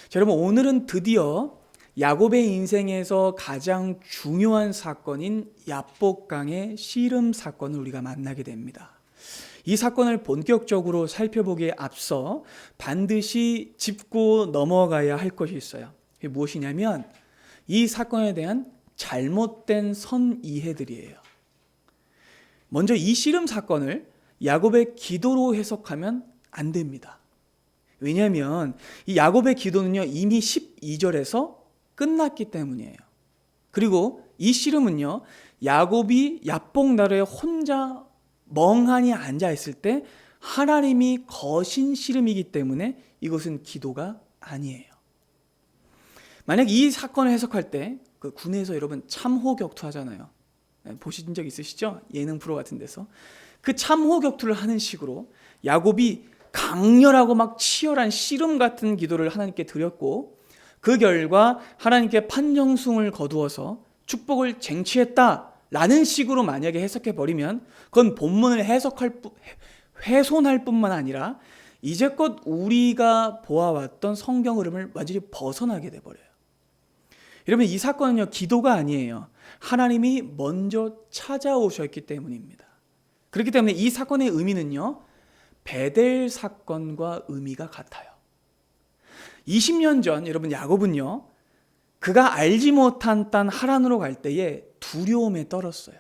자, 여러분 오늘은 드디어 야곱의 인생에서 가장 중요한 사건인 야복강의 씨름 사건을 우리가 만나게 됩니다. 이 사건을 본격적으로 살펴보기에 앞서 반드시 짚고 넘어가야 할 것이 있어요. 그게 무엇이냐면 이 사건에 대한 잘못된 선이해들이에요. 먼저 이 씨름 사건을 야곱의 기도로 해석하면 안 됩니다. 왜냐하면 이 야곱의 기도는요 이미 12절에서 끝났기 때문이에요. 그리고 이 씨름은요 야곱이 야복 나루에 혼자 멍하니 앉아 있을 때 하나님이 거신 씨름이기 때문에 이것은 기도가 아니에요. 만약 이 사건을 해석할 때 그 군에서 여러분 참호격투 하잖아요. 보신 적 있으시죠? 예능 프로 같은 데서 그 참호격투를 하는 식으로 야곱이 강렬하고 막 치열한 씨름 같은 기도를 하나님께 드렸고 그 결과 하나님께 판정승을 거두어서 축복을 쟁취했다라는 식으로 만약에 해석해 버리면 그건 본문을 훼손할 뿐만 아니라 이제껏 우리가 보아왔던 성경 흐름을 완전히 벗어나게 돼 버려요. 여러분 이 사건은요 기도가 아니에요. 하나님이 먼저 찾아오셨기 때문입니다. 그렇기 때문에 이 사건의 의미는요 베델 사건과 의미가 같아요. 20년 전 여러분 야곱은요 그가 알지 못한 땅 하란으로 갈 때에 두려움에 떨었어요.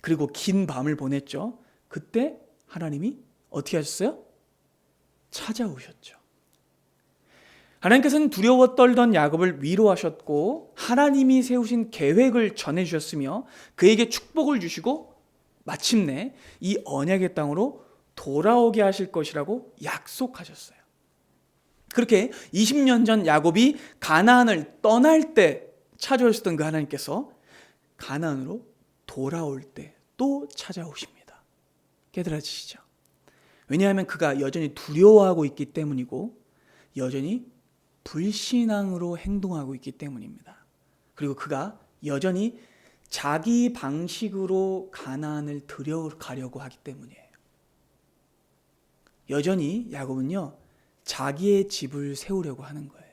그리고 긴 밤을 보냈죠. 그때 하나님이 어떻게 하셨어요? 찾아오셨죠. 하나님께서는 두려워 떨던 야곱을 위로하셨고 하나님이 세우신 계획을 전해주셨으며 그에게 축복을 주시고 마침내 이 언약의 땅으로 돌아오게 하실 것이라고 약속하셨어요. 그렇게 20년 전 야곱이 가나안을 떠날 때 찾아오셨던 그 하나님께서 가나안으로 돌아올 때 또 찾아오십니다. 깨달아지시죠? 왜냐하면 그가 여전히 두려워하고 있기 때문이고 여전히 불신앙으로 행동하고 있기 때문입니다. 그리고 그가 여전히 자기 방식으로 가나안을 들여가려고 하기 때문이에요. 여전히 야곱은요 자기의 집을 세우려고 하는 거예요.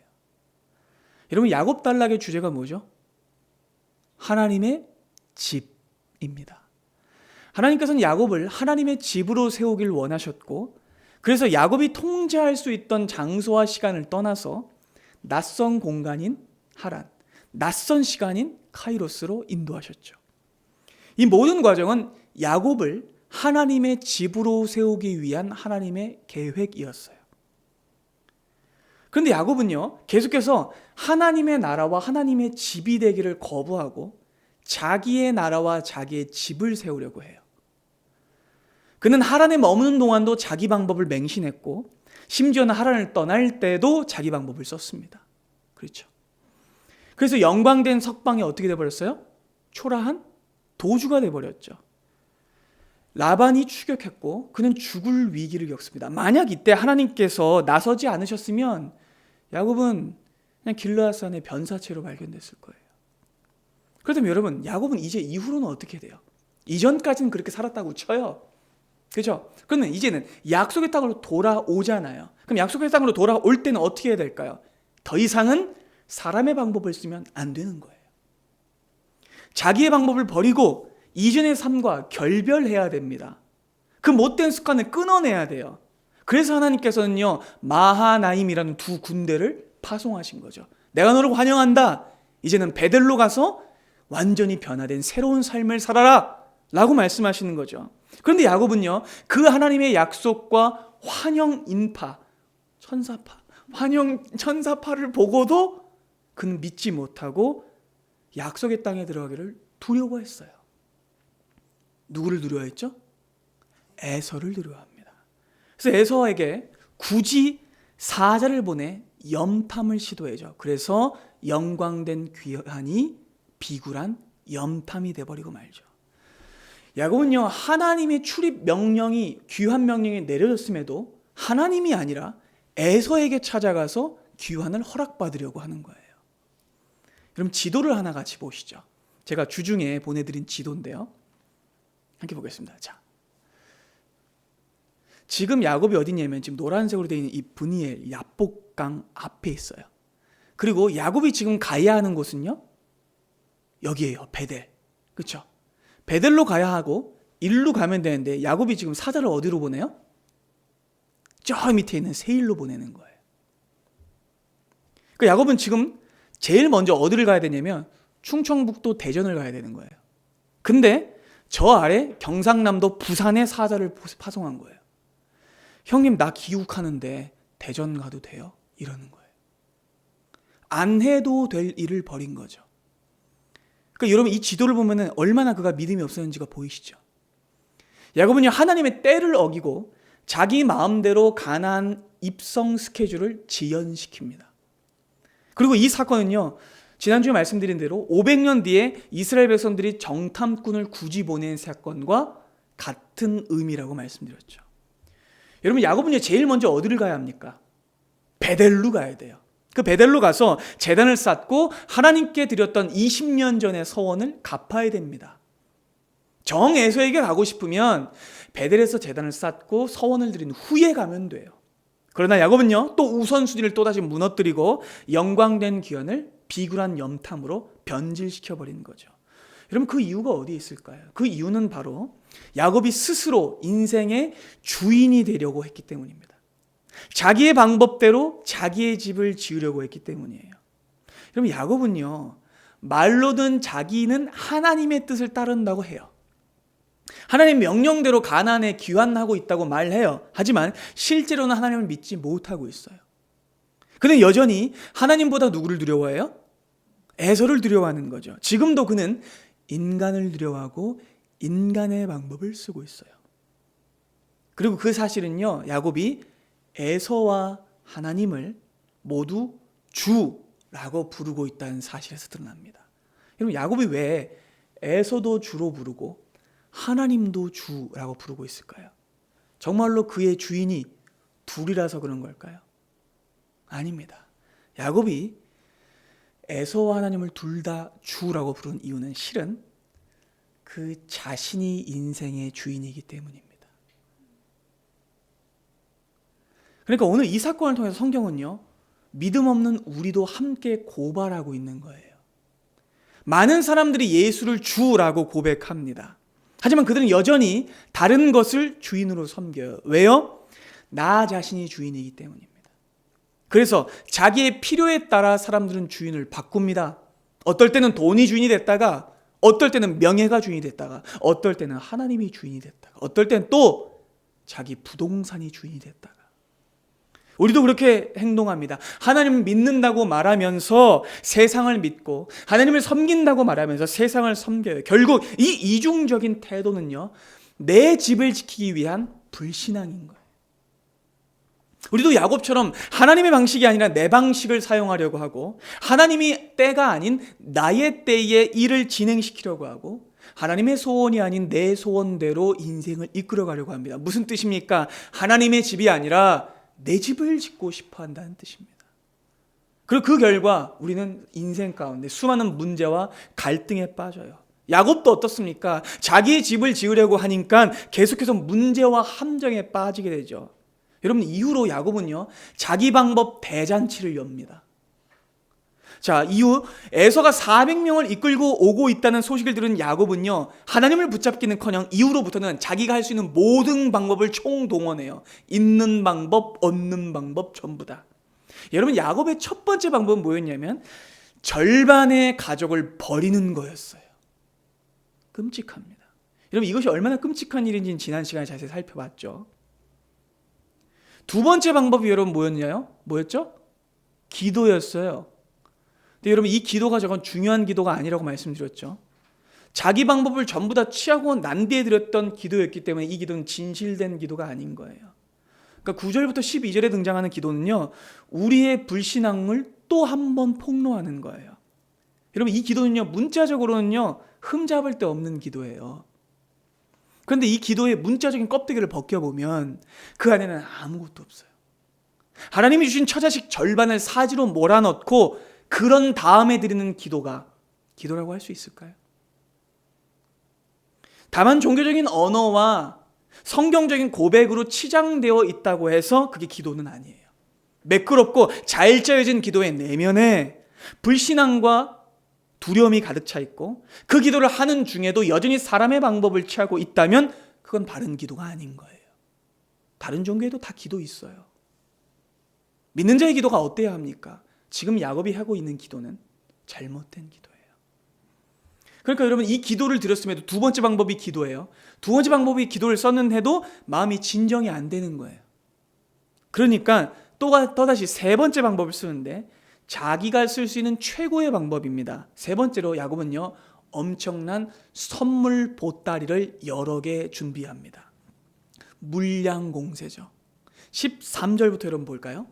여러분 야곱 단락의 주제가 뭐죠? 하나님의 집입니다. 하나님께서는 야곱을 하나님의 집으로 세우길 원하셨고 그래서 야곱이 통제할 수 있던 장소와 시간을 떠나서 낯선 공간인 하란, 낯선 시간인 카이로스로 인도하셨죠. 이 모든 과정은 야곱을 하나님의 집으로 세우기 위한 하나님의 계획이었어요. 그런데 야곱은요 계속해서 하나님의 나라와 하나님의 집이 되기를 거부하고 자기의 나라와 자기의 집을 세우려고 해요. 그는 하란에 머무는 동안도 자기 방법을 맹신했고 심지어는 하란을 떠날 때도 자기 방법을 썼습니다. 그렇죠. 그래서 영광된 석방이 어떻게 돼버렸어요? 초라한 도주가 돼버렸죠. 라반이 추격했고 그는 죽을 위기를 겪습니다. 만약 이때 하나님께서 나서지 않으셨으면 야곱은 그냥 길르앗산의 변사체로 발견됐을 거예요. 그렇다면 여러분 야곱은 이제 이후로는 어떻게 돼요? 이전까지는 그렇게 살았다고 쳐요. 그렇죠? 그러면 이제는 약속의 땅으로 돌아오잖아요. 그럼 약속의 땅으로 돌아올 때는 어떻게 해야 될까요? 더 이상은 사람의 방법을 쓰면 안 되는 거예요. 자기의 방법을 버리고 이전의 삶과 결별해야 됩니다. 그 못된 습관을 끊어내야 돼요. 그래서 하나님께서는요 마하나임이라는 두 군대를 파송하신 거죠. 내가 너를 환영한다. 이제는 베델로 가서 완전히 변화된 새로운 삶을 살아라 라고 말씀하시는 거죠. 그런데 야곱은요 그 하나님의 약속과 환영 인파 환영 천사파를 보고도 그는 믿지 못하고 약속의 땅에 들어가기를 두려워했어요. 누구를 두려워했죠? 에서를 두려워합니다. 그래서 에서에게 굳이 사자를 보내 염탐을 시도해죠. 그래서 영광된 귀환이 비굴한 염탐이 돼버리고 말죠. 야곱은요 하나님의 출입 명령이 귀환 명령이 내려졌음에도 하나님이 아니라 에서에게 찾아가서 귀환을 허락받으려고 하는 거예요. 여러분 지도를 하나 같이 보시죠. 제가 주중에 보내드린 지도인데요. 함께 보겠습니다. 자, 지금 야곱이 어디냐면 지금 노란색으로 되어 있는 이 브니엘 야복강 앞에 있어요. 그리고 야곱이 지금 가야 하는 곳은요, 여기에요. 베델. 그렇죠? 베델로 가야 하고 일로 가면 되는데 야곱이 지금 사자를 어디로 보내요? 저 밑에 있는 세일로 보내는 거예요. 그러니까 야곱은 지금 제일 먼저 어디를 가야 되냐면 충청북도 대전을 가야 되는 거예요. 근데 저 아래 경상남도 부산에 사자를 파송한 거예요. 형님, 나 귀국하는데 대전 가도 돼요? 이러는 거예요. 안 해도 될 일을 벌인 거죠. 그러니까 여러분, 이 지도를 보면 얼마나 그가 믿음이 없었는지가 보이시죠? 야곱은요, 하나님의 때를 어기고 자기 마음대로 가나안 입성 스케줄을 지연시킵니다. 그리고 이 사건은요, 지난주에 말씀드린 대로 500년 뒤에 이스라엘 백성들이 정탐꾼을 굳이 보낸 사건과 같은 의미라고 말씀드렸죠. 여러분, 야곱은요, 제일 먼저 어디를 가야 합니까? 베델로 가야 돼요. 그 베델로 가서 제단을 쌓고 하나님께 드렸던 20년 전의 서원을 갚아야 됩니다. 정 에서에게 가고 싶으면 베델에서 제단을 쌓고 서원을 드린 후에 가면 돼요. 그러나 야곱은요, 또 우선순위를 또다시 무너뜨리고 영광된 귀환을 비굴한 염탐으로 변질시켜버린 거죠. 여러분, 그 이유가 어디에 있을까요? 그 이유는 바로 야곱이 스스로 인생의 주인이 되려고 했기 때문입니다. 자기의 방법대로 자기의 집을 지으려고 했기 때문이에요. 여러분, 야곱은요, 말로는 자기는 하나님의 뜻을 따른다고 해요. 하나님 명령대로 가나안에 귀환하고 있다고 말해요. 하지만 실제로는 하나님을 믿지 못하고 있어요. 그는 여전히 하나님보다 누구를 두려워해요? 에서를 두려워하는 거죠. 지금도 그는 인간을 두려워하고 인간의 방법을 쓰고 있어요. 그리고 그 사실은요, 야곱이 에서와 하나님을 모두 주라고 부르고 있다는 사실에서 드러납니다. 여러분, 야곱이 왜 에서도 주로 부르고 하나님도 주라고 부르고 있을까요? 정말로 그의 주인이 둘이라서 그런 걸까요? 아닙니다. 야곱이 에서와 하나님을 둘 다 주라고 부른 이유는 실은 그 자신이 인생의 주인이기 때문입니다. 그러니까 오늘 이 사건을 통해서 성경은요, 믿음 없는 우리도 함께 고발하고 있는 거예요. 많은 사람들이 예수를 주라고 고백합니다. 하지만 그들은 여전히 다른 것을 주인으로 섬겨요. 왜요? 나 자신이 주인이기 때문입니다. 그래서 자기의 필요에 따라 사람들은 주인을 바꿉니다. 어떨 때는 돈이 주인이 됐다가, 어떨 때는 명예가 주인이 됐다가, 어떨 때는 하나님이 주인이 됐다가, 어떨 때는 또 자기 부동산이 주인이 됐다가. 우리도 그렇게 행동합니다. 하나님을 믿는다고 말하면서 세상을 믿고 하나님을 섬긴다고 말하면서 세상을 섬겨요. 결국 이 이중적인 태도는요, 내 집을 지키기 위한 불신앙인 거예요. 우리도 야곱처럼 하나님의 방식이 아니라 내 방식을 사용하려고 하고, 하나님이 때가 아닌 나의 때에 일을 진행시키려고 하고, 하나님의 소원이 아닌 내 소원대로 인생을 이끌어가려고 합니다. 무슨 뜻입니까? 하나님의 집이 아니라 내 집을 짓고 싶어 한다는 뜻입니다. 그리고 그 결과 우리는 인생 가운데 수많은 문제와 갈등에 빠져요. 야곱도 어떻습니까? 자기의 집을 지으려고 하니까 계속해서 문제와 함정에 빠지게 되죠. 여러분, 이후로 야곱은요, 자기 방법 대잔치를 엽니다. 자, 이후 에서가 400명을 이끌고 오고 있다는 소식을 들은 야곱은요, 하나님을 붙잡기는커녕 이후로부터는 자기가 할 수 있는 모든 방법을 총동원해요. 있는 방법, 얻는 방법 전부 다. 여러분, 야곱의 첫 번째 방법은 뭐였냐면 절반의 가족을 버리는 거였어요. 끔찍합니다. 여러분, 이것이 얼마나 끔찍한 일인지는 지난 시간에 자세히 살펴봤죠. 두 번째 방법이 여러분 뭐였죠? 기도였어요. 근데 여러분, 이 기도가 저건 중요한 기도가 아니라고 말씀드렸죠. 자기 방법을 전부 다 취하고 난 뒤에 드렸던 기도였기 때문에 이 기도는 진실된 기도가 아닌 거예요. 그러니까 9절부터 12절에 등장하는 기도는요, 우리의 불신앙을 또 한 번 폭로하는 거예요. 여러분, 이 기도는요, 문자적으로는요, 흠잡을 데 없는 기도예요. 그런데 이 기도의 문자적인 껍데기를 벗겨보면 그 안에는 아무것도 없어요. 하나님이 주신 처자식 절반을 사지로 몰아넣고 그런 다음에 드리는 기도가 기도라고 할 수 있을까요? 다만 종교적인 언어와 성경적인 고백으로 치장되어 있다고 해서 그게 기도는 아니에요. 매끄럽고 잘 짜여진 기도의 내면에 불신앙과 두려움이 가득 차 있고 그 기도를 하는 중에도 여전히 사람의 방법을 취하고 있다면 그건 바른 기도가 아닌 거예요. 다른 종교에도 다 기도 있어요. 믿는 자의 기도가 어때야 합니까? 지금 야곱이 하고 있는 기도는 잘못된 기도예요. 그러니까 여러분, 이 기도를 드렸음에도 두 번째 방법이 기도예요. 두 번째 방법이 기도를 썼는데도 마음이 진정이 안 되는 거예요. 그러니까 또다시 세 번째 방법을 쓰는데 자기가 쓸 수 있는 최고의 방법입니다. 세 번째로 야곱은요, 엄청난 선물 보따리를 여러 개 준비합니다. 물량공세죠. 13절부터 여러분 볼까요?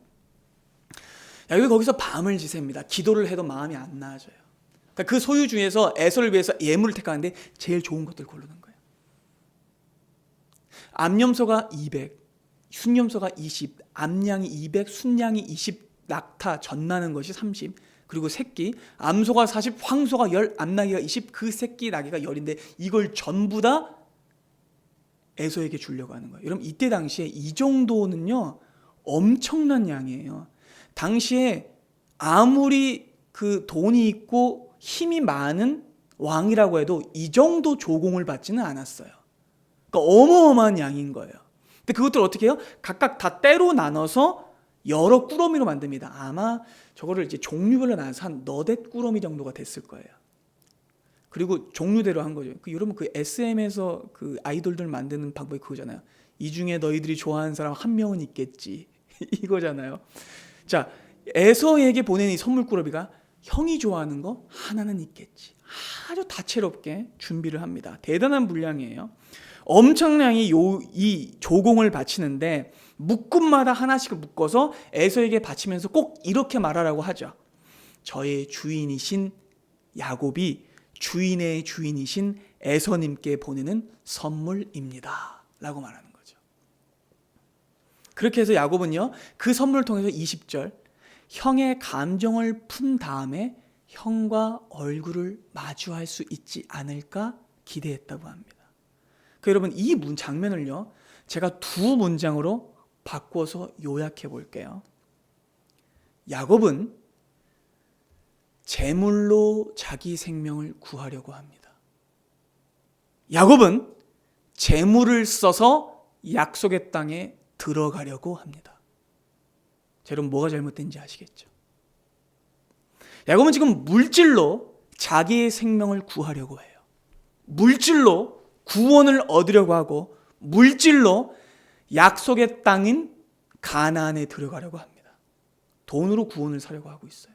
야곱이 거기서 밤을 지새입니다. 기도를 해도 마음이 안 나아져요. 그러니까 그 소유 중에서 에서를 위해서 예물을 택하는데 제일 좋은 것들 고르는 거예요. 암염소가 200, 순염소가 20, 암양이 200, 순양이 20, 낙타 젖나는 것이 30, 그리고 새끼, 암소가 40, 황소가 10, 암나귀가 20, 그 새끼 나귀가 10인데 이걸 전부 다 에서에게 주려고 하는 거예요. 여러분, 이때 당시에 이 정도는요 엄청난 양이에요. 당시에 아무리 그 돈이 있고 힘이 많은 왕이라고 해도 이 정도 조공을 받지는 않았어요. 그러니까 어마어마한 양인 거예요. 근데 그것들 어떻게 해요? 각각 다 때로 나눠서 여러 꾸러미로 만듭니다. 아마 저거를 이제 종류별로 나눠서 한 너댓 꾸러미 정도가 됐을 거예요. 그리고 종류대로 한 거죠. 여러분, 그 SM에서 그 아이돌들 만드는 방법이 그거잖아요. 이 중에 너희들이 좋아하는 사람 한 명은 있겠지. 이거잖아요. 자, 에서에게 보낸 이 선물 꾸러미가 형이 좋아하는 거 하나는 있겠지. 아주 다채롭게 준비를 합니다. 대단한 분량이에요. 엄청나게 이 조공을 바치는데 묶음마다 하나씩을 묶어서 에서에게 바치면서 꼭 이렇게 말하라고 하죠. 저의 주인이신 야곱이 주인의 주인이신 에서님께 보내는 선물입니다 라고 말하는 거죠. 그렇게 해서 야곱은요, 그 선물을 통해서 20절, 형의 감정을 푼 다음에 형과 얼굴을 마주할 수 있지 않을까 기대했다고 합니다. 여러분, 이 장면을요 제가 두 문장으로 바꿔서 요약해 볼게요. 야곱은 재물로 자기 생명을 구하려고 합니다. 야곱은 재물을 써서 약속의 땅에 들어가려고 합니다. 여러분, 뭐가 잘못된지 아시겠죠? 야곱은 지금 물질로 자기의 생명을 구하려고 해요. 물질로 구원을 얻으려고 하고 물질로 약속의 땅인 가나안에 들어가려고 합니다. 돈으로 구원을 사려고 하고 있어요.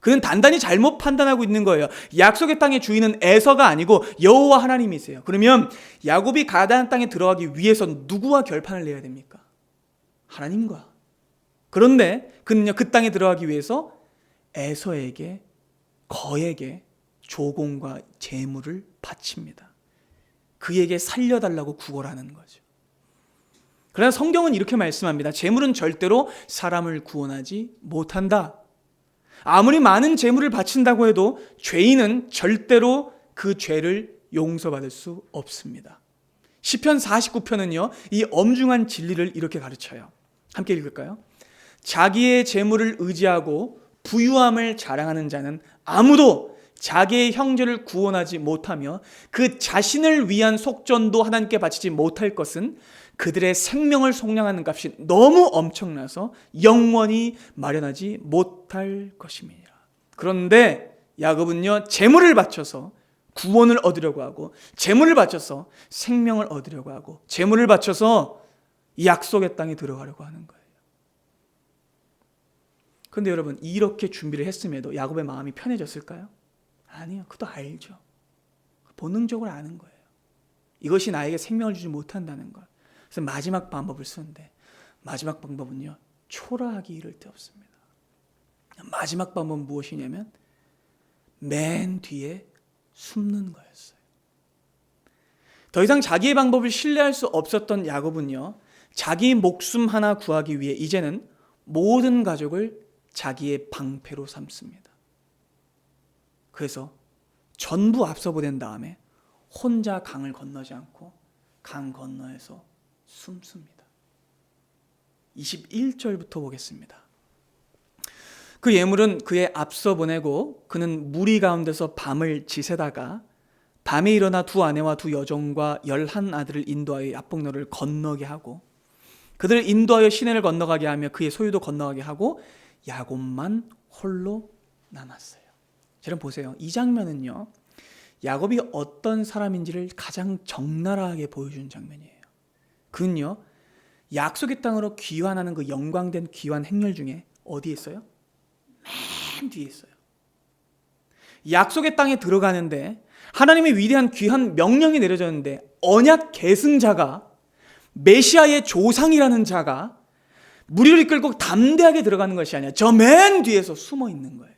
그는 단단히 잘못 판단하고 있는 거예요. 약속의 땅의 주인은 에서가 아니고 여호와 하나님이세요. 그러면 야곱이 가나안 땅에 들어가기 위해서 누구와 결판을 내야 됩니까? 하나님과. 그런데 그는요, 그 땅에 들어가기 위해서 에서에게, 거에게 조공과 재물을 바칩니다. 그에게 살려달라고 구걸하는 거죠. 그러나 성경은 이렇게 말씀합니다. 재물은 절대로 사람을 구원하지 못한다. 아무리 많은 재물을 바친다고 해도 죄인은 절대로 그 죄를 용서받을 수 없습니다. 시편 49편은요 이 엄중한 진리를 이렇게 가르쳐요. 함께 읽을까요? 자기의 재물을 의지하고 부유함을 자랑하는 자는 아무도 자기의 형제를 구원하지 못하며 그 자신을 위한 속전도 하나님께 바치지 못할 것은 그들의 생명을 속량하는 값이 너무 엄청나서 영원히 마련하지 못할 것임이니라. 그런데 야곱은요 재물을 바쳐서 구원을 얻으려고 하고 재물을 바쳐서 생명을 얻으려고 하고 재물을 바쳐서 약속의 땅에 들어가려고 하는 거예요. 그런데 여러분, 이렇게 준비를 했음에도 야곱의 마음이 편해졌을까요? 아니요. 그것도 알죠. 본능적으로 아는 거예요. 이것이 나에게 생명을 주지 못한다는 걸. 그래서 마지막 방법을 쓰는데 마지막 방법은요 초라하기 이를 데 없습니다. 마지막 방법은 무엇이냐면 맨 뒤에 숨는 거였어요. 더 이상 자기의 방법을 신뢰할 수 없었던 야곱은요 자기 목숨 하나 구하기 위해 이제는 모든 가족을 자기의 방패로 삼습니다. 그래서 전부 앞서 보낸 다음에 혼자 강을 건너지 않고 강 건너에서 숨습니다. 21절부터 보겠습니다. 그 예물은 그의 앞서 보내고 그는 무리 가운데서 밤을 지새다가 밤에 일어나 두 아내와 두 여종과 11 아들을 인도하여 야복로를 건너게 하고 그들을 인도하여 시내를 건너가게 하며 그의 소유도 건너가게 하고 야곱만 홀로 남았어요. 여러분 보세요. 이 장면은요, 야곱이 어떤 사람인지를 가장 적나라하게 보여주는 장면이에요. 그는요, 약속의 땅으로 귀환하는 그 영광된 귀환 행렬 중에 어디에 있어요? 맨 뒤에 있어요. 약속의 땅에 들어가는데 하나님의 위대한 귀한 명령이 내려졌는데 언약 계승자가, 메시아의 조상이라는 자가 무리를 이끌고 담대하게 들어가는 것이 아니라 저 맨 뒤에서 숨어 있는 거예요.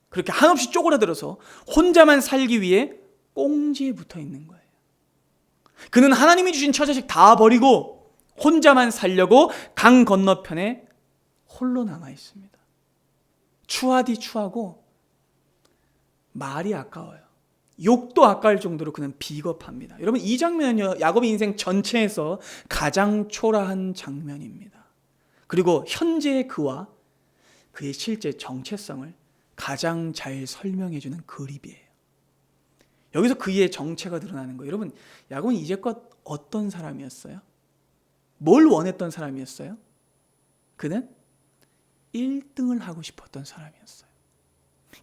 그렇게 한없이 쪼그라들어서 혼자만 살기 위해 꽁지에 붙어 있는 거예요. 그는 하나님이 주신 처자식 다 버리고 혼자만 살려고 강 건너편에 홀로 남아 있습니다. 추하디 추하고 말이 아까워요. 욕도 아까울 정도로 그는 비겁합니다. 여러분, 이 장면은요, 야곱의 인생 전체에서 가장 초라한 장면입니다. 그리고 현재의 그와 그의 실제 정체성을 가장 잘 설명해주는 그림이에요. 여기서 그의 정체가 드러나는 거예요. 여러분, 야곱은 이제껏 어떤 사람이었어요? 뭘 원했던 사람이었어요? 그는 1등을 하고 싶었던 사람이었어요.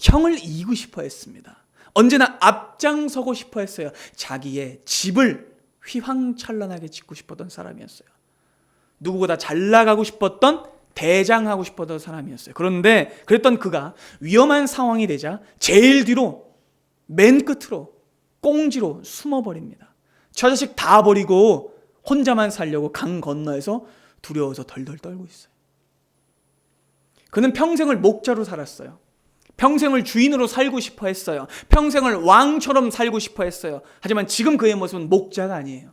형을 이기고 싶어 했습니다. 언제나 앞장서고 싶어 했어요. 자기의 집을 휘황찬란하게 짓고 싶었던 사람이었어요. 누구보다 잘 나가고 싶었던, 대장하고 싶었던 사람이었어요. 그런데 그랬던 그가 위험한 상황이 되자 제일 뒤로, 맨 끝으로, 꽁지로 숨어버립니다. 처자식 다 버리고 혼자만 살려고 강 건너에서 두려워서 덜덜 떨고 있어요. 그는 평생을 목자로 살았어요. 평생을 주인으로 살고 싶어 했어요. 평생을 왕처럼 살고 싶어 했어요. 하지만 지금 그의 모습은 목자가 아니에요.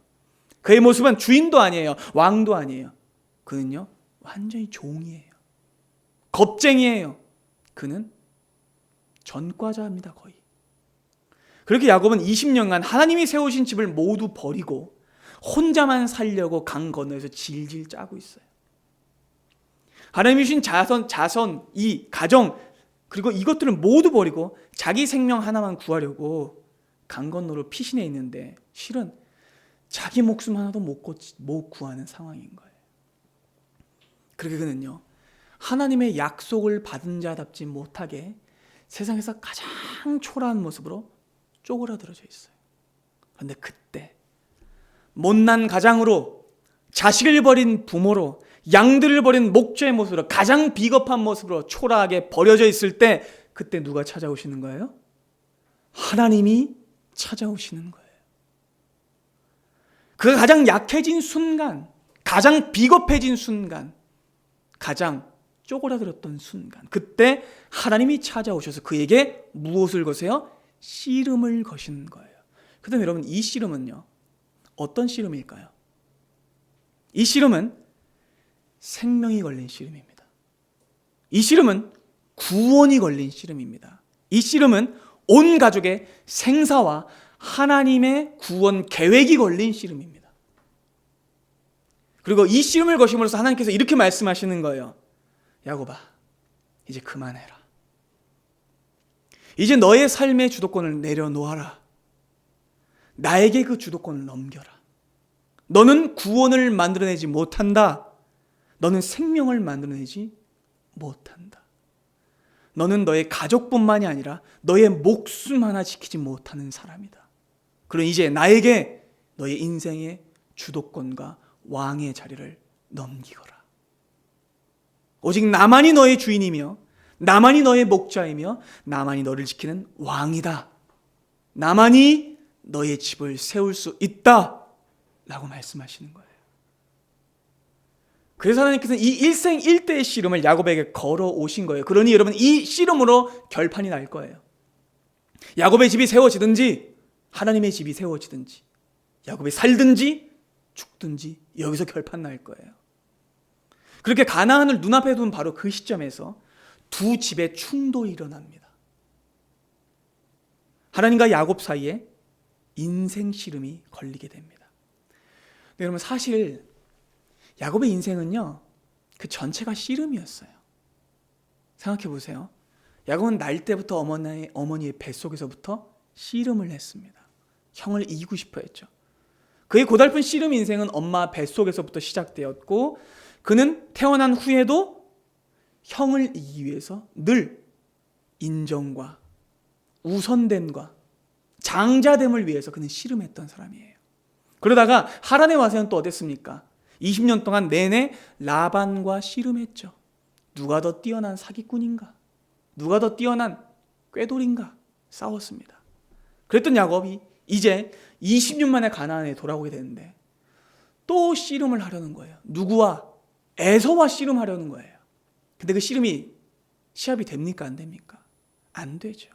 그의 모습은 주인도 아니에요. 왕도 아니에요. 그는요, 완전히 종이에요. 겁쟁이에요. 그는 전과자입니다, 거의. 그렇게 야곱은 20년간 하나님이 세우신 집을 모두 버리고 혼자만 살려고 강 건너에서 질질 짜고 있어요. 하나님이 주신 자선, 이 가정, 그리고 이것들을 모두 버리고 자기 생명 하나만 구하려고 강 건너로 피신해 있는데 실은 자기 목숨 하나도 못 구하는 상황인 거예요. 그렇게 그는요, 하나님의 약속을 받은 자답지 못하게 세상에서 가장 초라한 모습으로 쪼그라들어져 있어요. 그런데 그때 못난 가장으로, 자식을 버린 부모로, 양들을 버린 목자의 모습으로, 가장 비겁한 모습으로 초라하게 버려져 있을 때 그때 누가 찾아오시는 거예요? 하나님이 찾아오시는 거예요. 그 가장 약해진 순간, 가장 비겁해진 순간, 가장 쪼그라들었던 순간, 그때 하나님이 찾아오셔서 그에게 무엇을 거세요? 씨름을 거시는 거예요. 그다음에 여러분, 이 씨름은요, 어떤 씨름일까요? 이 씨름은 생명이 걸린 씨름입니다. 이 씨름은 구원이 걸린 씨름입니다. 이 씨름은 온 가족의 생사와 하나님의 구원 계획이 걸린 씨름입니다. 그리고 이 씨름을 거심으로써 하나님께서 이렇게 말씀하시는 거예요. 야곱아, 이제 그만해라. 이제 너의 삶의 주도권을 내려놓아라. 나에게 그 주도권을 넘겨라. 너는 구원을 만들어내지 못한다. 너는 생명을 만들어내지 못한다. 너는 너의 가족뿐만이 아니라 너의 목숨 하나 지키지 못하는 사람이다. 그럼 이제 나에게 너의 인생의 주도권과 왕의 자리를 넘기거라. 오직 나만이 너의 주인이며 나만이 너의 목자이며 나만이 너를 지키는 왕이다. 나만이 너의 집을 세울 수 있다 라고 말씀하시는 거예요. 그래서 하나님께서는 이 일생일대의 씨름을 야곱에게 걸어오신 거예요. 그러니 여러분, 이 씨름으로 결판이 날 거예요. 야곱의 집이 세워지든지 하나님의 집이 세워지든지, 야곱이 살든지 죽든지 여기서 결판 날 거예요. 그렇게 가나안을 눈앞에 둔 바로 그 시점에서 두 집의 충돌이 일어납니다. 하나님과 야곱 사이에 인생 씨름이 걸리게 됩니다. 여러분, 사실 야곱의 인생은요, 그 전체가 씨름이었어요. 생각해 보세요. 야곱은 날 때부터 어머니의 뱃속에서부터 씨름을 했습니다. 형을 이기고 싶어 했죠. 그의 고달픈 씨름 인생은 엄마 뱃속에서부터 시작되었고, 그는 태어난 후에도 형을 이기기 위해서 늘 인정과 우선됨과 장자됨을 위해서 그는 씨름했던 사람이에요. 그러다가 하란에 와서는 또 어땠습니까? 20년 동안 내내 라반과 씨름했죠. 누가 더 뛰어난 사기꾼인가? 누가 더 뛰어난 꾀돌인가? 싸웠습니다. 그랬던 야곱이 이제 20년 만에 가나안에 돌아오게 되는데 또 씨름을 하려는 거예요. 누구와? 에서와 씨름하려는 거예요. 근데 그 씨름이 시합이 됩니까? 안 됩니까? 안 되죠.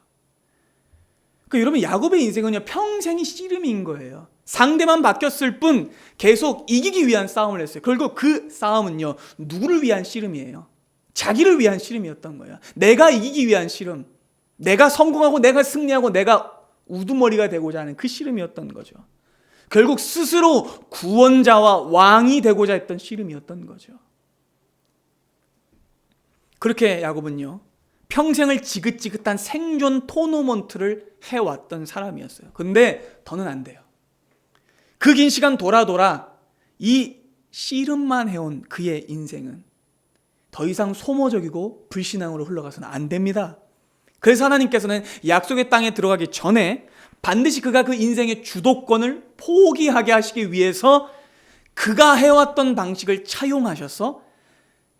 그러니까 여러분, 야곱의 인생은요, 평생이 씨름인 거예요. 상대만 바뀌었을 뿐 계속 이기기 위한 싸움을 했어요. 결국 그 싸움은요, 누구를 위한 씨름이에요? 자기를 위한 씨름이었던 거예요. 내가 이기기 위한 씨름, 내가 성공하고 내가 승리하고 내가 우두머리가 되고자 하는 그 씨름이었던 거죠. 결국 스스로 구원자와 왕이 되고자 했던 씨름이었던 거죠. 그렇게 야곱은요, 평생을 지긋지긋한 생존 토너먼트를 해왔던 사람이었어요. 근데 더는 안 돼요. 그 긴 시간 돌아 이 씨름만 해온 그의 인생은 더 이상 소모적이고 불신앙으로 흘러가서는 안 됩니다. 그래서 하나님께서는 약속의 땅에 들어가기 전에 반드시 그가 그 인생의 주도권을 포기하게 하시기 위해서 그가 해왔던 방식을 차용하셔서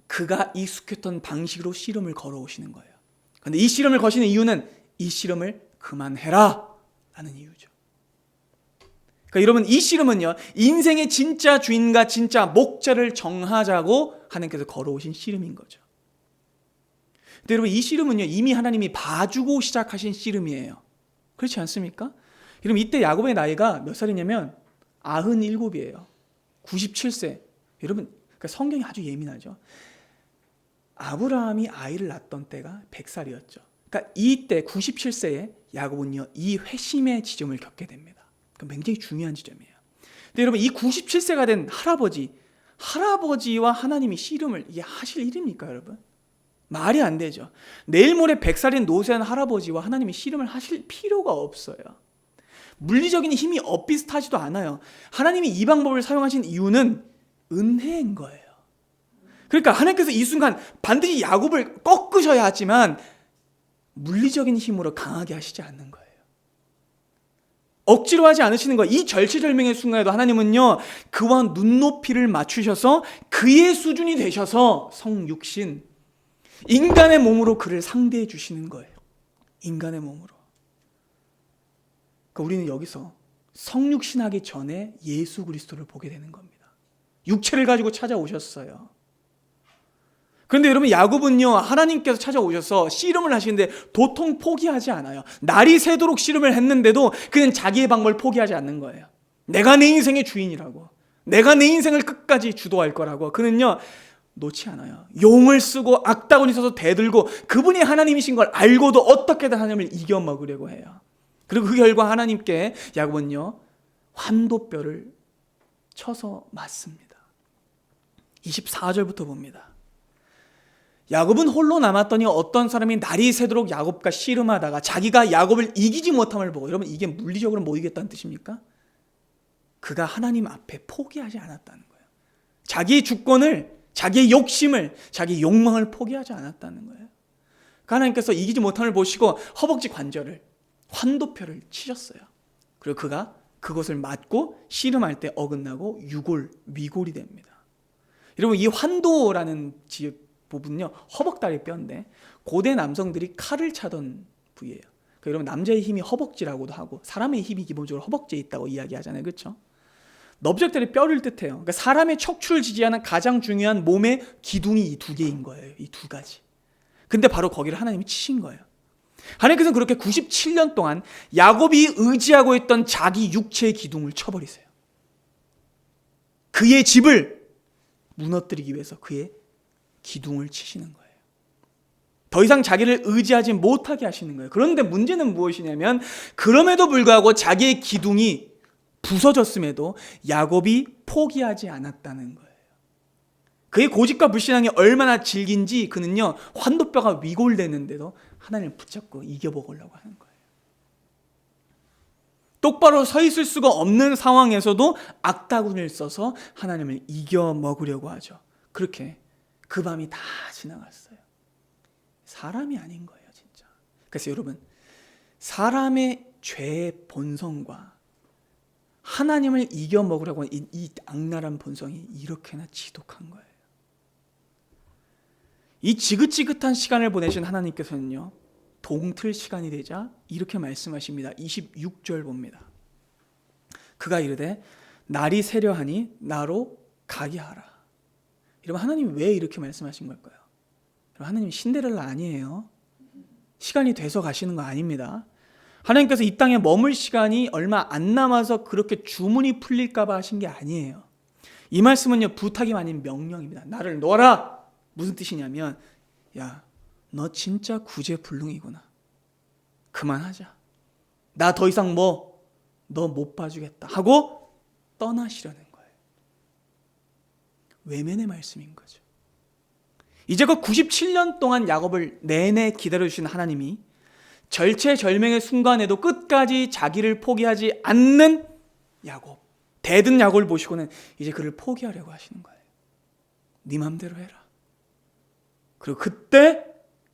그가 익숙했던 방식으로 씨름을 걸어오시는 거예요. 그런데 이 씨름을 거시는 이유는 이 씨름을 그만해라 라는 이유죠. 그러니까 여러분, 이 씨름은요, 인생의 진짜 주인과 진짜 목자를 정하자고 하나님께서 걸어오신 씨름인 거죠. 근데 여러분, 이 씨름은요, 이미 하나님이 봐주고 시작하신 씨름이에요. 그렇지 않습니까? 여러분, 이때 야곱의 나이가 몇 살이냐면 97이에요. 97세. 여러분, 그러니까 성경이 아주 예민하죠. 아브라함이 아이를 낳던 때가 100살이었죠. 그러니까 이때 97세에 야곱은요, 이 회심의 지점을 겪게 됩니다. 굉장히 중요한 지점이에요. 근데 여러분, 이 97세가 된 할아버지와 하나님이 씨름을 이게 하실 일입니까, 여러분? 말이 안 되죠. 내일 모레 100살인 노쇠한 할아버지와 하나님이 씨름을 하실 필요가 없어요. 물리적인 힘이 엇비슷하지도 않아요. 하나님이 이 방법을 사용하신 이유는 은혜인 거예요. 그러니까 하나님께서 이 순간 반드시 야곱을 꺾으셔야 하지만 물리적인 힘으로 강하게 하시지 않는 거예요. 억지로 하지 않으시는 거예요. 이 절체절명의 순간에도 하나님은요, 그와 눈높이를 맞추셔서 그의 수준이 되셔서 성육신, 인간의 몸으로 그를 상대해 주시는 거예요. 인간의 몸으로. 그러니까 우리는 여기서 성육신하기 전에 예수 그리스도를 보게 되는 겁니다. 육체를 가지고 찾아오셨어요. 그런데 여러분, 야곱은요, 하나님께서 찾아오셔서 씨름을 하시는데 도통 포기하지 않아요. 날이 새도록 씨름을 했는데도 그는 자기의 방법을 포기하지 않는 거예요. 내가 내 인생의 주인이라고, 내가 내 인생을 끝까지 주도할 거라고 그는요, 놓지 않아요. 용을 쓰고 악다군이 서서 대들고 그분이 하나님이신 걸 알고도 어떻게든 하나님을 이겨먹으려고 해요. 그리고 그 결과 하나님께 야곱은요, 환도뼈를 쳐서 맞습니다. 24절부터 봅니다. 야곱은 홀로 남았더니 어떤 사람이 날이 새도록 야곱과 씨름하다가 자기가 야곱을 이기지 못함을 보고, 여러분, 이게 물리적으로 못 이겼다는 뜻입니까? 그가 하나님 앞에 포기하지 않았다는 거예요. 자기의 주권을, 자기의 욕심을, 자기의 욕망을 포기하지 않았다는 거예요. 그러니까 하나님께서 이기지 못함을 보시고 허벅지 관절을, 환도표를 치셨어요. 그리고 그가 그것을 맞고 씨름할 때 어긋나고 위골이 됩니다. 여러분, 이 환도라는 부분요, 허벅다리 뼈인데 고대 남성들이 칼을 차던 부위예요. 그러니까 여러분, 남자의 힘이 허벅지라고도 하고 사람의 힘이 기본적으로 허벅지에 있다고 이야기하잖아요, 그렇죠? 넓적다리 뼈를 뜻해요. 그러니까 사람의 척추를 지지하는 가장 중요한 몸의 기둥이 이 두 개인 거예요, 이 두 가지. 근데 바로 거기를 하나님이 치신 거예요. 하나님께서는 그렇게 97년 동안 야곱이 의지하고 있던 자기 육체의 기둥을 쳐버리세요. 그의 집을 무너뜨리기 위해서 그의 기둥을 치시는 거예요. 더 이상 자기를 의지하지 못하게 하시는 거예요. 그런데 문제는 무엇이냐면, 그럼에도 불구하고 자기의 기둥이 부서졌음에도 야곱이 포기하지 않았다는 거예요. 그의 고집과 불신앙이 얼마나 질긴지 그는요 환도뼈가 위골되는데도 하나님을 붙잡고 이겨보려고 하는 거예요. 똑바로 서 있을 수가 없는 상황에서도 악다군을 써서 하나님을 이겨 먹으려고 하죠. 그렇게 그 밤이 다 지나갔어요. 사람이 아닌 거예요, 진짜. 그래서 여러분, 사람의 죄의 본성과 하나님을 이겨 먹으려고 하는 이 악랄한 본성이 이렇게나 지독한 거예요. 이 지긋지긋한 시간을 보내신 하나님께서는요, 동틀 시간이 되자 이렇게 말씀하십니다. 26절 봅니다. 그가 이르되 날이 새려하니 나로 가게 하라. 여러분, 하나님이 왜 이렇게 말씀하신 걸까요? 여러분, 하나님이 신데렐라 아니에요. 시간이 돼서 가시는 거 아닙니다. 하나님께서 이 땅에 머물 시간이 얼마 안 남아서 그렇게 주문이 풀릴까 봐 하신 게 아니에요. 이 말씀은요, 부탁이 아닌 명령입니다. 나를 놓아라. 무슨 뜻이냐면, 야, 너 진짜 구제불능이구나. 그만하자. 나 더 이상 너 못 봐주겠다 하고 떠나시려는 거예요. 외면의 말씀인 거죠. 이제껏 97년 동안 야곱을 내내 기다려주신 하나님이 절체절명의 순간에도 끝까지 자기를 포기하지 않는 야곱, 대든 야곱을 보시고는 이제 그를 포기하려고 하시는 거예요. 네 맘대로 해라. 그리고 그때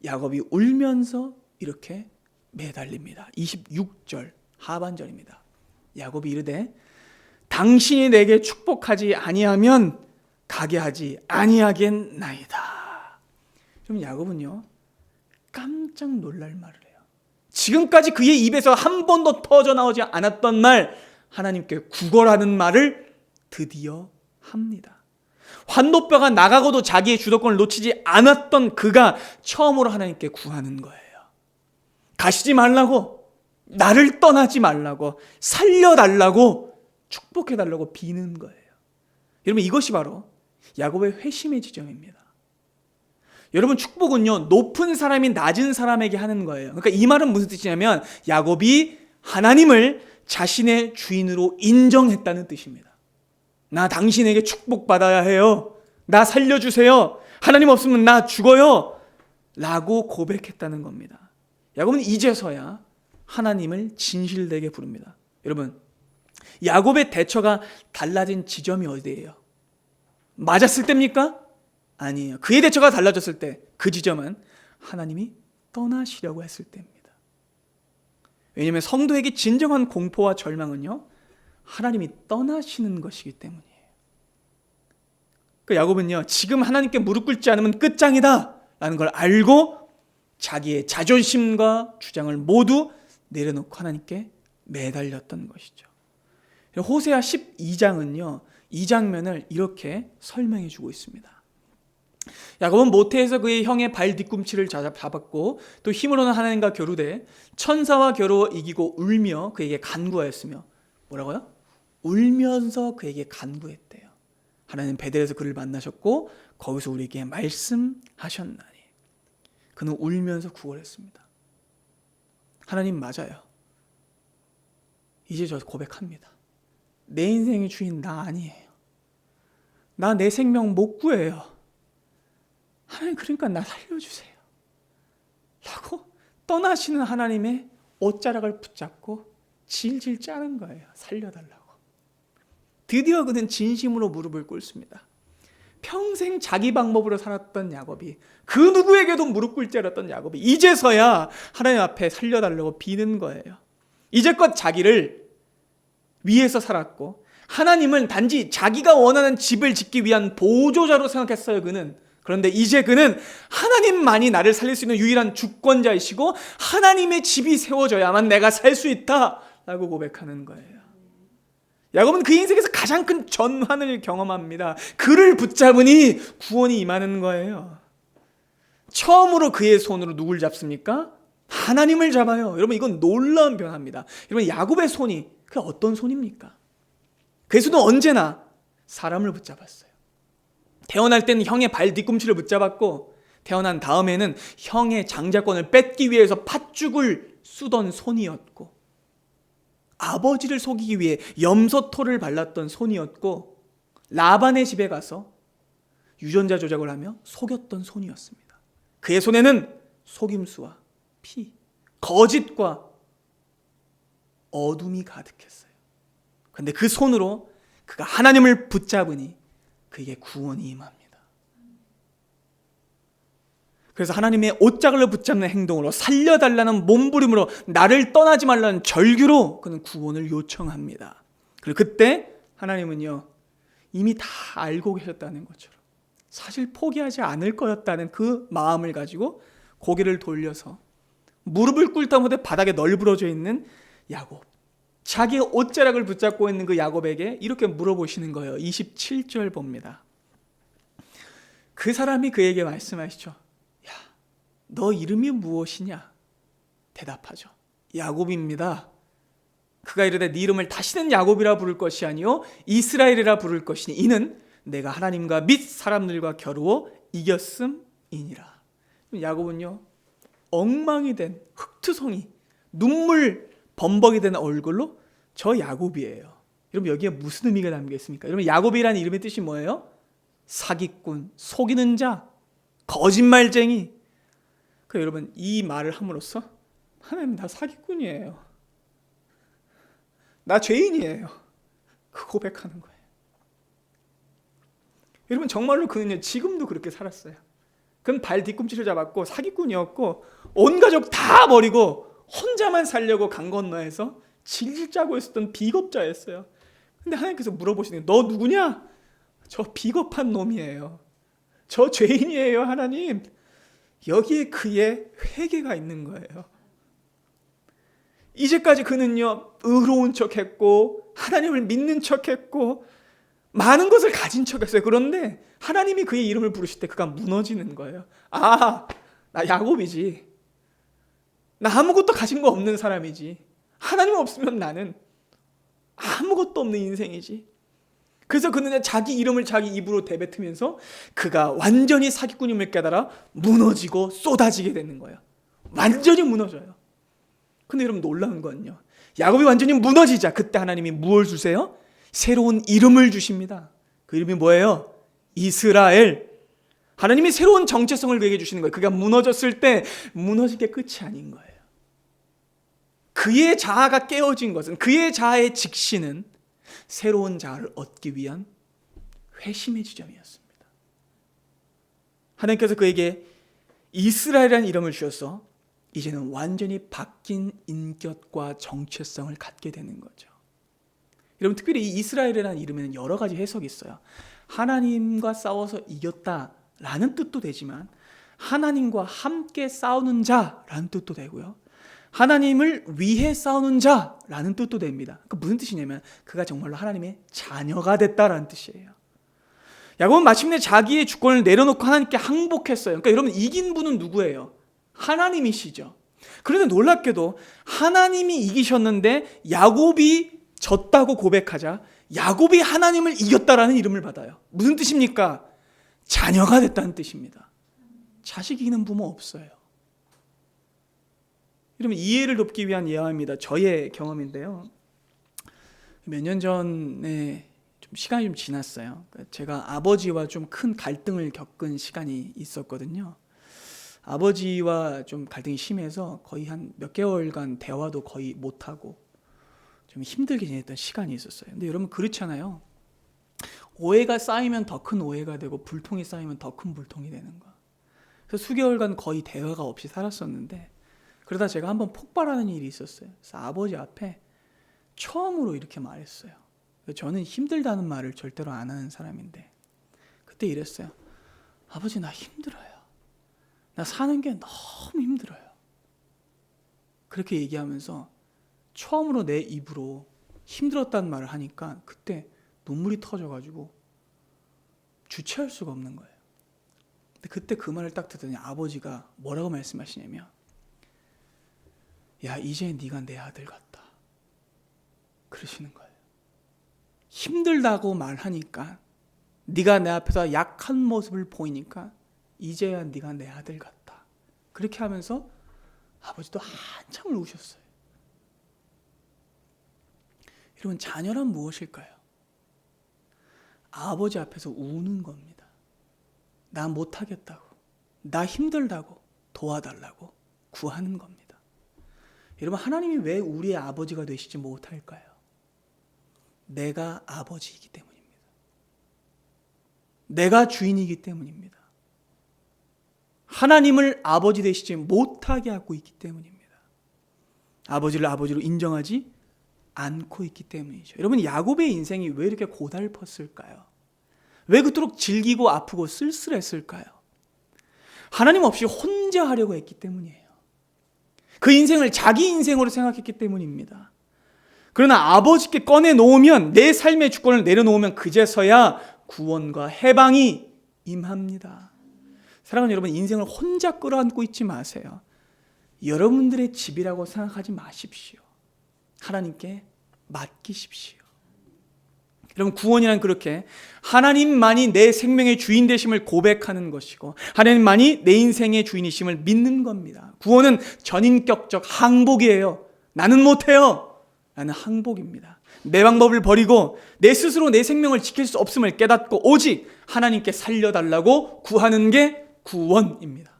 야곱이 울면서 이렇게 매달립니다. 26절 하반절입니다. 야곱이 이르되 당신이 내게 축복하지 아니하면 가게 하지 아니하겠나이다. 그럼 야곱은요 깜짝 놀랄 말을 해요. 지금까지 그의 입에서 한 번도 터져나오지 않았던 말, 하나님께 구걸하는 말을 드디어 합니다. 환도뼈가 나가고도 자기의 주도권을 놓치지 않았던 그가 처음으로 하나님께 구하는 거예요. 가시지 말라고, 나를 떠나지 말라고, 살려달라고, 축복해달라고 비는 거예요. 여러분, 이것이 바로 야곱의 회심의 지점입니다. 여러분, 축복은요 높은 사람이 낮은 사람에게 하는 거예요. 그러니까 이 말은 무슨 뜻이냐면 야곱이 하나님을 자신의 주인으로 인정했다는 뜻입니다. 나 당신에게 축복받아야 해요. 나 살려주세요. 하나님 없으면 나 죽어요. 라고 고백했다는 겁니다. 야곱은 이제서야 하나님을 진실되게 부릅니다. 여러분, 야곱의 대처가 달라진 지점이 어디예요? 맞았을 때입니까? 아니에요. 그의 대처가 달라졌을 때 그 지점은 하나님이 떠나시려고 했을 때입니다. 왜냐하면 성도에게 진정한 공포와 절망은요 하나님이 떠나시는 것이기 때문이에요. 그 야곱은요 지금 하나님께 무릎 꿇지 않으면 끝장이다 라는 걸 알고 자기의 자존심과 주장을 모두 내려놓고 하나님께 매달렸던 것이죠. 호세아 12장은요 이 장면을 이렇게 설명해 주고 있습니다. 야곱은 모태에서 그의 형의 발 뒤꿈치를 잡았고 또 힘으로는 하나님과 겨루되 천사와 겨루어 이기고 울며 그에게 간구하였으며, 뭐라고요? 울면서 그에게 간구했대요. 하나님 베델에서 그를 만나셨고 거기서 우리에게 말씀하셨나니. 그는 울면서 구걸했습니다. 하나님 맞아요. 이제 저 고백합니다. 내 인생의 주인 나 아니에요. 나 내 생명 못 구해요. 하나님 그러니까 나 살려주세요 라고 떠나시는 하나님의 옷자락을 붙잡고 질질 짜는 거예요. 살려달라고. 드디어 그는 진심으로 무릎을 꿇습니다. 평생 자기 방법으로 살았던 야곱이, 그 누구에게도 무릎 꿇지 않았던 야곱이 이제서야 하나님 앞에 살려달라고 비는 거예요. 이제껏 자기를 위해서 살았고 하나님은 단지 자기가 원하는 집을 짓기 위한 보조자로 생각했어요. 그런데 이제 그는 하나님만이 나를 살릴 수 있는 유일한 주권자이시고 하나님의 집이 세워져야만 내가 살 수 있다라고 고백하는 거예요. 야곱은 그 인생에서 가장 큰 전환을 경험합니다. 그를 붙잡으니 구원이 임하는 거예요. 처음으로 그의 손으로 누굴 잡습니까? 하나님을 잡아요. 여러분, 이건 놀라운 변화입니다. 여러분, 야곱의 손이 그 어떤 손입니까? 그의 손은 언제나 사람을 붙잡았어요. 태어날 때는 형의 발 뒤꿈치를 붙잡았고 태어난 다음에는 형의 장자권을 뺏기 위해서 팥죽을 쑤던 손이었고 아버지를 속이기 위해 염소토를 발랐던 손이었고 라반의 집에 가서 유전자 조작을 하며 속였던 손이었습니다. 그의 손에는 속임수와 피, 거짓과 어둠이 가득했어요. 그런데 그 손으로 그가 하나님을 붙잡으니 그에게 구원이 임합니다. 그래서 하나님의 옷자락을 붙잡는 행동으로, 살려달라는 몸부림으로, 나를 떠나지 말라는 절규로 그는 구원을 요청합니다. 그리고 그때 하나님은요, 이미 다 알고 계셨다는 것처럼 사실 포기하지 않을 거였다는 그 마음을 가지고 고개를 돌려서 무릎을 꿇다 못해 바닥에 널브러져 있는 야곱, 자기의 옷자락을 붙잡고 있는 그 야곱에게 이렇게 물어보시는 거예요. 27절 봅니다. 그 사람이 그에게 말씀하시죠. 야, 너 이름이 무엇이냐? 대답하죠. 야곱입니다. 그가 이르되 네 이름을 다시는 야곱이라 부를 것이 아니요 이스라엘이라 부를 것이니 이는 내가 하나님과 및 사람들과 겨루어 이겼음이니라. 야곱은요, 엉망이 된 흙투성이, 눈물 범벅이 된 얼굴로 저 야곱이에요. 여러분 여기에 무슨 의미가 담겨 있습니까? 여러분 야곱이라는 이름의 뜻이 뭐예요? 사기꾼, 속이는 자, 거짓말쟁이. 그 여러분 이 말을 함으로써 하나님 나 사기꾼이에요. 나 죄인이에요. 그 고백하는 거예요. 여러분 정말로 그는요 지금도 그렇게 살았어요. 그는 발 뒤꿈치를 잡았고 사기꾼이었고 온 가족 다 버리고 혼자만 살려고 강 건너에서 질질 짜고 있었던 비겁자였어요. 근데 하나님께서 물어보시는 너 누구냐? 저 비겁한 놈이에요. 저 죄인이에요 하나님. 여기에 그의 회개가 있는 거예요. 이제까지 그는요 의로운 척했고 하나님을 믿는 척했고 많은 것을 가진 척했어요. 그런데 하나님이 그의 이름을 부르실 때 그가 무너지는 거예요. 아, 나 야곱이지. 나 아무것도 가진 거 없는 사람이지. 하나님 없으면 나는 아무것도 없는 인생이지. 그래서 그는 자기 이름을 자기 입으로 내뱉으면서 그가 완전히 사기꾼임을 깨달아 무너지고 쏟아지게 되는 거예요. 완전히 무너져요. 근데 여러분 놀라운 건요, 야곱이 완전히 무너지자 그때 하나님이 무엇을 주세요? 새로운 이름을 주십니다. 그 이름이 뭐예요? 이스라엘. 하나님이 새로운 정체성을 그에게 주시는 거예요. 그가 무너졌을 때 무너진 게 끝이 아닌 거예요. 그의 자아가 깨어진 것은, 그의 자아의 직신은 새로운 자아를 얻기 위한 회심의 지점이었습니다. 하나님께서 그에게 이스라엘이라는 이름을 주셔서 이제는 완전히 바뀐 인격과 정체성을 갖게 되는 거죠. 여러분 특별히 이 이스라엘이라는 이름에는 여러 가지 해석이 있어요. 하나님과 싸워서 이겼다라는 뜻도 되지만 하나님과 함께 싸우는 자라는 뜻도 되고요. 하나님을 위해 싸우는 자라는 뜻도 됩니다. 그 무슨 뜻이냐면 그가 정말로 하나님의 자녀가 됐다라는 뜻이에요. 야곱은 마침내 자기의 주권을 내려놓고 하나님께 항복했어요. 그러니까 여러분 이긴 분은 누구예요? 하나님이시죠. 그런데 놀랍게도 하나님이 이기셨는데 야곱이 졌다고 고백하자 야곱이 하나님을 이겼다라는 이름을 받아요. 무슨 뜻입니까? 자녀가 됐다는 뜻입니다. 자식 이기는 부모 없어요. 여러분 이해를 돕기 위한 예화입니다. 저의 경험인데요. 몇 년 전에 좀 시간이 좀 지났어요. 제가 아버지와 좀 큰 갈등을 겪은 시간이 있었거든요. 아버지와 좀 갈등이 심해서 거의 한 몇 개월간 대화도 거의 못하고 좀 힘들게 지냈던 시간이 있었어요. 근데 여러분 그렇잖아요. 오해가 쌓이면 더 큰 오해가 되고 불통이 쌓이면 더 큰 불통이 되는 거. 그래서 수개월간 거의 대화가 없이 살았었는데 그러다 제가 한번 폭발하는 일이 있었어요. 그래서 아버지 앞에 처음으로 이렇게 말했어요. 저는 힘들다는 말을 절대로 안 하는 사람인데 그때 이랬어요. 아버지 나 힘들어요. 나 사는 게 너무 힘들어요. 그렇게 얘기하면서 처음으로 내 입으로 힘들었다는 말을 하니까 그때 눈물이 터져가지고 주체할 수가 없는 거예요. 근데 그때 그 말을 딱 듣더니 아버지가 뭐라고 말씀하시냐면 야 이제 네가 내 아들 같다 그러시는 거예요. 힘들다고 말하니까 네가 내 앞에서 약한 모습을 보이니까 이제야 네가 내 아들 같다. 그렇게 하면서 아버지도 한참을 우셨어요. 여러분 자녀란 무엇일까요? 아버지 앞에서 우는 겁니다. 나 못하겠다고, 나 힘들다고 도와달라고 구하는 겁니다. 여러분, 하나님이 왜 우리의 아버지가 되시지 못할까요? 내가 아버지이기 때문입니다. 내가 주인이기 때문입니다. 하나님을 아버지 되시지 못하게 하고 있기 때문입니다. 아버지를 아버지로 인정하지 않고 있기 때문이죠. 여러분, 야곱의 인생이 왜 이렇게 고달팠을까요? 왜 그토록 질기고 아프고 쓸쓸했을까요? 하나님 없이 혼자 하려고 했기 때문이에요. 그 인생을 자기 인생으로 생각했기 때문입니다. 그러나 아버지께 꺼내놓으면, 내 삶의 주권을 내려놓으면 그제서야 구원과 해방이 임합니다. 사랑하는 여러분, 인생을 혼자 끌어안고 있지 마세요. 여러분들의 집이라고 생각하지 마십시오. 하나님께 맡기십시오. 여러분, 구원이란 그렇게 하나님만이 내 생명의 주인 되심을 고백하는 것이고, 하나님만이 내 인생의 주인이심을 믿는 겁니다. 구원은 전인격적 항복이에요. 나는 못해요. 나는 항복입니다. 내 방법을 버리고 내 스스로 내 생명을 지킬 수 없음을 깨닫고 오직 하나님께 살려달라고 구하는 게 구원입니다.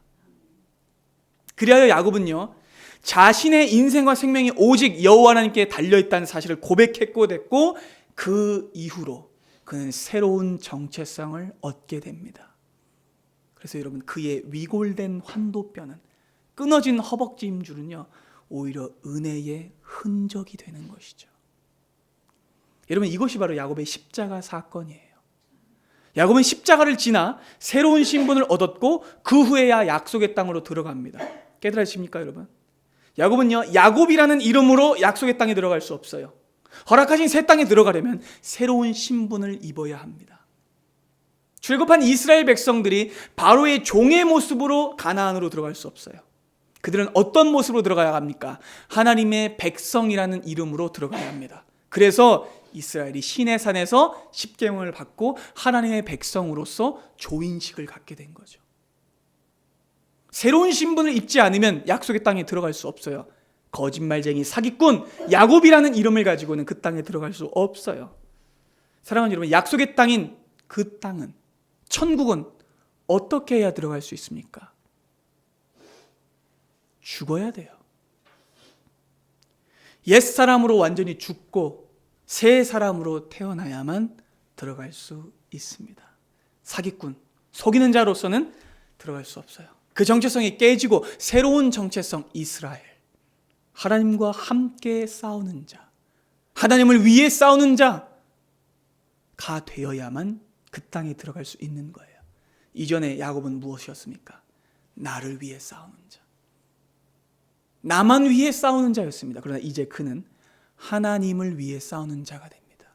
그리하여 야곱은요, 자신의 인생과 생명이 오직 여호와 하나님께 달려있다는 사실을 고백했고 됐고, 그 이후로 그는 새로운 정체성을 얻게 됩니다. 그래서 여러분, 그의 위골된 환도뼈는, 끊어진 허벅지 힘줄은요, 오히려 은혜의 흔적이 되는 것이죠. 여러분, 이것이 바로 야곱의 십자가 사건이에요. 야곱은 십자가를 지나 새로운 신분을 얻었고 그 후에야 약속의 땅으로 들어갑니다. 깨달으십니까 여러분? 야곱은요, 야곱이라는 이름으로 약속의 땅에 들어갈 수 없어요. 허락하신 새 땅에 들어가려면 새로운 신분을 입어야 합니다. 출급한 이스라엘 백성들이 바로의 종의 모습으로 가나안으로 들어갈 수 없어요. 그들은 어떤 모습으로 들어가야 합니까? 하나님의 백성이라는 이름으로 들어가야 합니다. 그래서 이스라엘이 시내산에서 십계명을 받고 하나님의 백성으로서 조인식을 갖게 된 거죠. 새로운 신분을 입지 않으면 약속의 땅에 들어갈 수 없어요. 거짓말쟁이, 사기꾼, 야곱이라는 이름을 가지고는 그 땅에 들어갈 수 없어요. 사랑하는 여러분, 약속의 땅인 그 땅은, 천국은 어떻게 해야 들어갈 수 있습니까? 죽어야 돼요. 옛사람으로 완전히 죽고 새 사람으로 태어나야만 들어갈 수 있습니다. 사기꾼, 속이는 자로서는 들어갈 수 없어요. 그 정체성이 깨지고 새로운 정체성, 이스라엘, 하나님과 함께 싸우는 자, 하나님을 위해 싸우는 자가 되어야만 그 땅에 들어갈 수 있는 거예요. 이전에 야곱은 무엇이었습니까? 나를 위해 싸우는 자, 나만 위해 싸우는 자였습니다. 그러나 이제 그는 하나님을 위해 싸우는 자가 됩니다.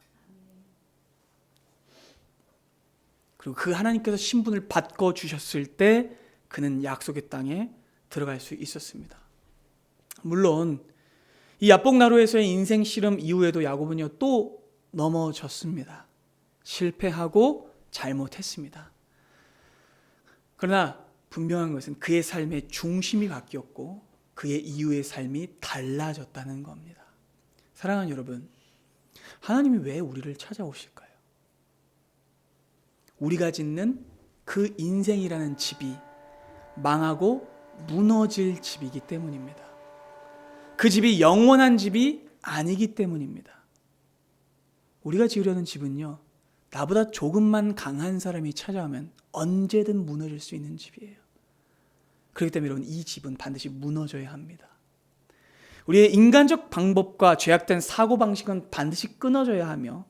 그리고 그 하나님께서 신분을 바꿔주셨을 때 그는 약속의 땅에 들어갈 수 있었습니다. 물론 이 야복나루에서의 인생 씨름 이후에도 야곱은요, 또 넘어졌습니다. 실패하고 잘못했습니다. 그러나 분명한 것은 그의 삶의 중심이 바뀌었고 그의 이후의 삶이 달라졌다는 겁니다. 사랑하는 여러분, 하나님이 왜 우리를 찾아오실까요? 우리가 짓는 그 인생이라는 집이 망하고 무너질 집이기 때문입니다. 그 집이 영원한 집이 아니기 때문입니다. 우리가 지으려는 집은요, 나보다 조금만 강한 사람이 찾아오면 언제든 무너질 수 있는 집이에요. 그렇기 때문에 여러분, 이 집은 반드시 무너져야 합니다. 우리의 인간적 방법과 죄악된 사고방식은 반드시 끊어져야 하며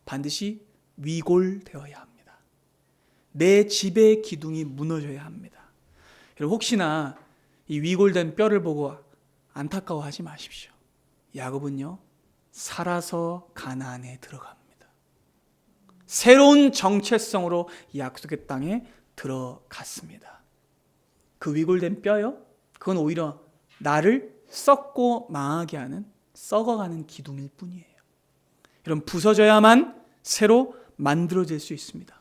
반드시 위골되어야 합니다. 내 집의 기둥이 무너져야 합니다. 여러분, 혹시나 이 위골된 뼈를 보고 안타까워하지 마십시오. 야곱은요, 살아서 가나안에 들어갑니다. 새로운 정체성으로 약속의 땅에 들어갔습니다. 그 위골된 뼈요, 그건 오히려 나를 썩고 망하게 하는, 썩어가는 기둥일 뿐이에요. 여러분, 부서져야만 새로 만들어질 수 있습니다.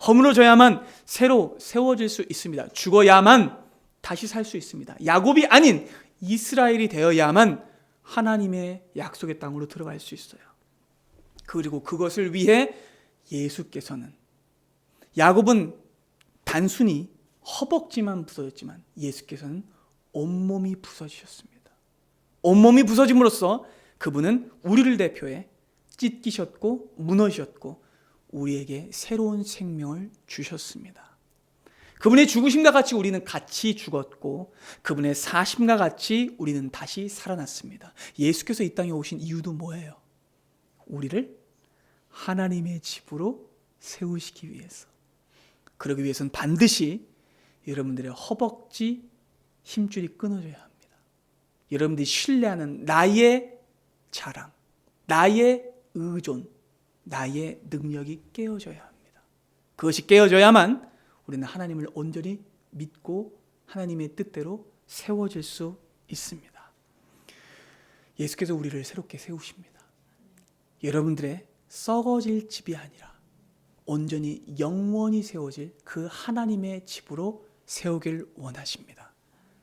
허물어져야만 새로 세워질 수 있습니다. 죽어야만 다시 살 수 있습니다. 야곱이 아닌 이스라엘이 되어야만 하나님의 약속의 땅으로 들어갈 수 있어요. 그리고 그것을 위해 예수께서는, 야곱은 단순히 허벅지만 부서졌지만 예수께서는 온몸이 부서지셨습니다. 온몸이 부서짐으로써 그분은 우리를 대표해 찢기셨고 무너지셨고 우리에게 새로운 생명을 주셨습니다. 그분의 죽으심과 같이 우리는 같이 죽었고 그분의 사심과 같이 우리는 다시 살아났습니다. 예수께서 이 땅에 오신 이유도 뭐예요? 우리를 하나님의 집으로 세우시기 위해서. 그러기 위해서는 반드시 여러분들의 허벅지 힘줄이 끊어져야 합니다. 여러분들이 신뢰하는 나의 자랑, 나의 의존, 나의 능력이 깨어져야 합니다. 그것이 깨어져야만 우리는 하나님을 온전히 믿고 하나님의 뜻대로 세워질 수 있습니다. 예수께서 우리를 새롭게 세우십니다. 여러분들의 썩어질 집이 아니라 온전히 영원히 세워질 그 하나님의 집으로 세우길 원하십니다.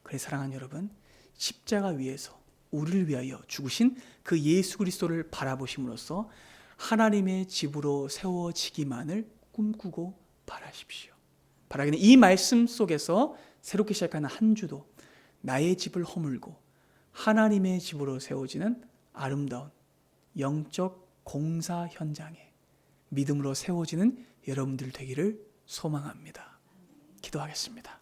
그래서 사랑하는 여러분, 십자가 위에서 우리를 위하여 죽으신 그 예수 그리스도를 바라보심으로써 하나님의 집으로 세워지기만을 꿈꾸고 바라십시오. 바라기는 이 말씀 속에서 새롭게 시작하는 한 주도 나의 집을 허물고 하나님의 집으로 세워지는 아름다운 영적 공사 현장에 믿음으로 세워지는 여러분들 되기를 소망합니다. 기도하겠습니다.